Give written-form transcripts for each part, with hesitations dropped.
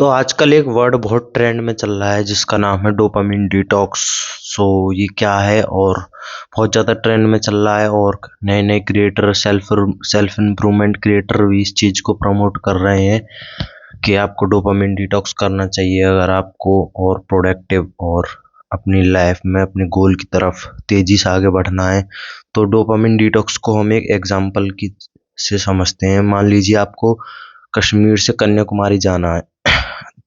तो आजकल एक वर्ड बहुत ट्रेंड में चल रहा है जिसका नाम है डोपामिन डिटॉक्स। सो ये क्या है और बहुत ज़्यादा ट्रेंड में चल रहा है और नए नए क्रिएटर सेल्फ इम्प्रूवमेंट क्रिएटर भी इस चीज़ को प्रमोट कर रहे हैं कि आपको डोपामिन डिटॉक्स करना चाहिए अगर आपको और प्रोडक्टिव और अपनी लाइफ में अपने गोल की तरफ तेज़ी से आगे बढ़ना है। तो डोपामिन डिटॉक्स को हम एक एग्जाम्पल की से समझते हैं। मान लीजिए आपको कश्मीर से कन्याकुमारी जाना है,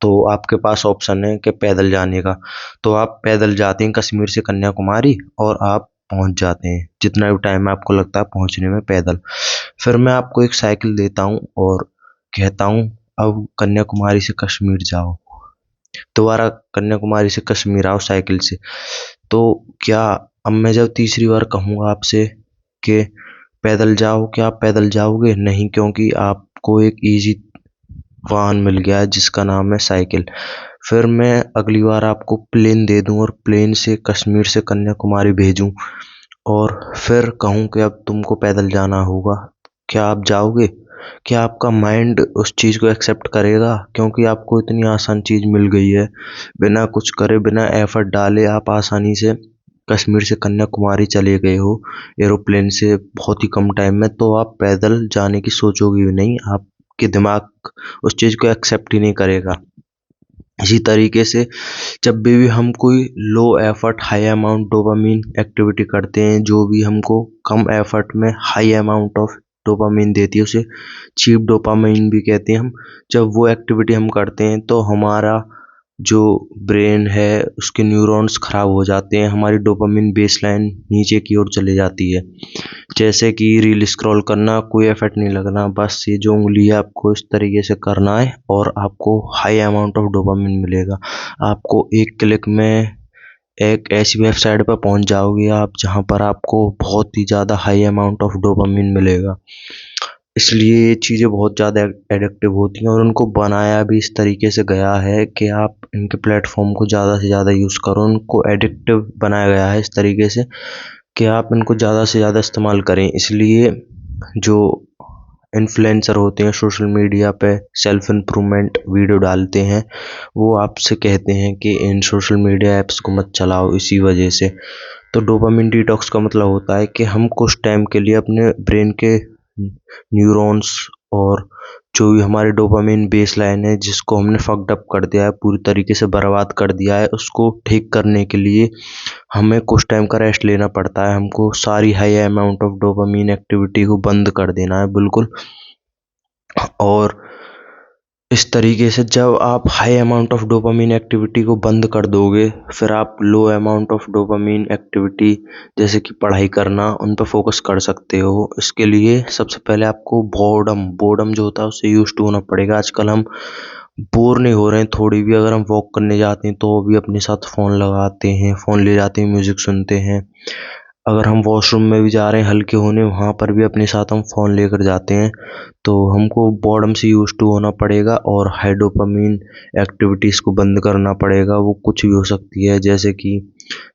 तो आपके पास ऑप्शन है कि पैदल जाने का। तो आप पैदल जाते हैं कश्मीर से कन्याकुमारी और आप पहुंच जाते हैं जितना भी टाइम आपको लगता है पहुंचने में पैदल। फिर मैं आपको एक साइकिल देता हूं और कहता हूं अब कन्याकुमारी से कश्मीर जाओ, दोबारा कन्याकुमारी से कश्मीर आओ साइकिल से। तो क्या अब मैं जब तीसरी बार कहूँगा आपसे कि पैदल जाओ, क्या आप पैदल जाओगे? नहीं, क्योंकि आपको एक इजी वाहन मिल गया है जिसका नाम है साइकिल। फिर मैं अगली बार आपको प्लेन दे दूं और प्लेन से कश्मीर से कन्याकुमारी भेजूं और फिर कहूं कि अब तुमको पैदल जाना होगा, क्या आप जाओगे? क्या आपका माइंड उस चीज़ को एक्सेप्ट करेगा? क्योंकि आपको इतनी आसान चीज़ मिल गई है, बिना कुछ करे बिना एफर्ट डाले आप आसानी से कश्मीर से कन्याकुमारी चले गए हो एरोप्लेन से बहुत ही कम टाइम में। तो आप पैदल जाने की सोचोगे भी नहीं, आपके दिमाग उस चीज़ को एक्सेप्ट ही नहीं करेगा। इसी तरीके से जब भी हम कोई low effort high amount dopamine activity करते हैं, जो भी हमको कम एफर्ट में हाई अमाउंट ऑफ डोपामिन देती है, उसे चीप डोपामिन भी कहते हैं हम। जब वो एक्टिविटी हम करते हैं तो हमारा जो ब्रेन है उसके न्यूरॉन्स खराब हो जाते हैं, हमारी डोपामिन बेसलाइन नीचे की ओर चली जाती है। जैसे कि रील स्क्रॉल करना, कोई एफर्ट नहीं लगना, बस ये जो उंगली है आपको इस तरीके से करना है और आपको हाई अमाउंट ऑफ डोपामिन मिलेगा। आपको एक क्लिक में एक ऐसी वेबसाइट पर पहुंच जाओगे आप जहां पर आपको बहुत ही ज़्यादा हाई अमाउंट ऑफ डोपामिन मिलेगा। इसलिए ये चीज़ें बहुत ज़्यादा एडिक्टिव होती हैं और उनको बनाया भी इस तरीके से गया है कि आप इनके प्लेटफॉर्म को ज़्यादा से ज़्यादा यूज़ करो। उनको एडिक्टिव बनाया गया है इस तरीके से कि आप इनको ज़्यादा से ज़्यादा इस्तेमाल करें। इसलिए जो इन्फ्लुएंसर होते हैं सोशल मीडिया पे सेल्फ इम्प्रूवमेंट वीडियो डालते हैं, वो आपसे कहते हैं कि इन सोशल मीडिया ऐप्स को मत चलाओ इसी वजह से। तो डोपामिन डिटॉक्स का मतलब होता है कि हम कुछ टाइम के लिए अपने ब्रेन के न्यूरॉन्स और जो भी हमारे डोपामिन बेसलाइन है जिसको हमने फक्ड अप कर दिया है, पूरी तरीके से बर्बाद कर दिया है, उसको ठीक करने के लिए हमें कुछ टाइम का रेस्ट लेना पड़ता है। हमको सारी high amount of dopamine activity को बंद कर देना है बिल्कुल। और इस तरीके से जब आप high amount of dopamine activity को बंद कर दोगे, फिर आप लो अमाउंट ऑफ डोपामिन एक्टिविटी जैसे कि पढ़ाई करना, उन पर फोकस कर सकते हो। इसके लिए सबसे पहले आपको बोर्डम जो होता है उससे यूज टू होना पड़ेगा। आजकल हम बोर नहीं हो रहे हैं थोड़ी भी, अगर हम वॉक करने जाते हैं तो भी अपने साथ फ़ोन लगाते हैं, फ़ोन ले जाते हैं, म्यूज़िक सुनते हैं। अगर हम वॉशरूम में भी जा रहे हैं हल्के होने, वहाँ पर भी अपने साथ हम फ़ोन लेकर जाते हैं। तो हमको बॉर्डम से यूज टू होना पड़ेगा और हाई डोपामिन एक्टिविटीज़ को बंद करना पड़ेगा। वो कुछ भी हो सकती है, जैसे कि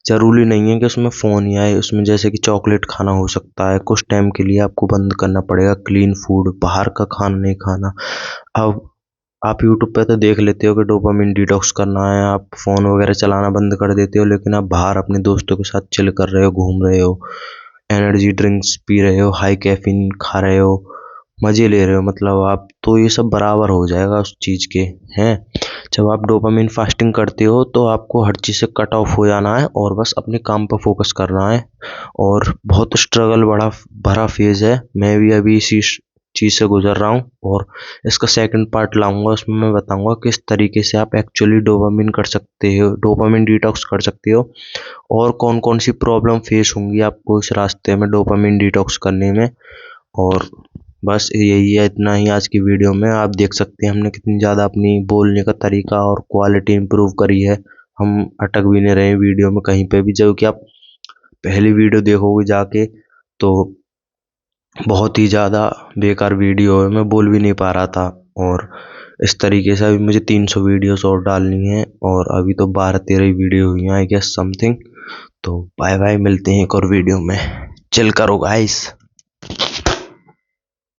ज़रूरी नहीं है कि उसमें फ़ोन ही आए, उसमें जैसे कि चॉकलेट खाना हो सकता है। कुछ टाइम के लिए आपको बंद करना पड़ेगा क्लीन फूड, बाहर का खाना नहीं खाना। अब आप यूट्यूब पे तो देख लेते हो कि डोपामिन डिटॉक्स करना है, आप फ़ोन वगैरह चलाना बंद कर देते हो, लेकिन आप बाहर अपने दोस्तों के साथ चिल कर रहे हो, घूम रहे हो, एनर्जी ड्रिंक्स पी रहे हो, हाई कैफीन खा रहे हो, मज़े ले रहे हो, मतलब आप तो ये सब बराबर हो जाएगा उस चीज़ के हैं। जब आप डोपामिन फास्टिंग करते हो तो आपको हर चीज़ से कट ऑफ हो जाना है और बस अपने काम पर फोकस करना है। और बहुत स्ट्रगल बड़ा भरा फेज़ है, मैं भी अभी इसी चीज़ से गुजर रहा हूँ और इसका सेकंड पार्ट लाऊंगा, उसमें मैं बताऊंगा किस तरीके से आप एक्चुअली डोपामिन कर सकते हो, डोपामिन डिटॉक्स कर सकते हो और कौन कौन सी प्रॉब्लम फेस होंगी आपको इस रास्ते में डोपामिन डिटॉक्स करने में। और बस यही है, इतना ही आज की वीडियो में। आप देख सकते हैं हमने कितनी ज़्यादा अपनी बोलने का तरीका और क्वालिटी इम्प्रूव करी है। हम अटक भी नहीं रहे वीडियो में कहीं पे भी, जब कि आप पहली वीडियो देखोगे जाके तो बहुत ही ज़्यादा बेकार वीडियो है, मैं बोल भी नहीं पा रहा था। और इस तरीके से अभी मुझे 300 वीडियोस और डालनी है और अभी तो 12-13 वीडियो हुई हैं आई गेस समथिंग। तो बाय बाय, मिलते हैं एक और वीडियो में। चिल करो गाइस।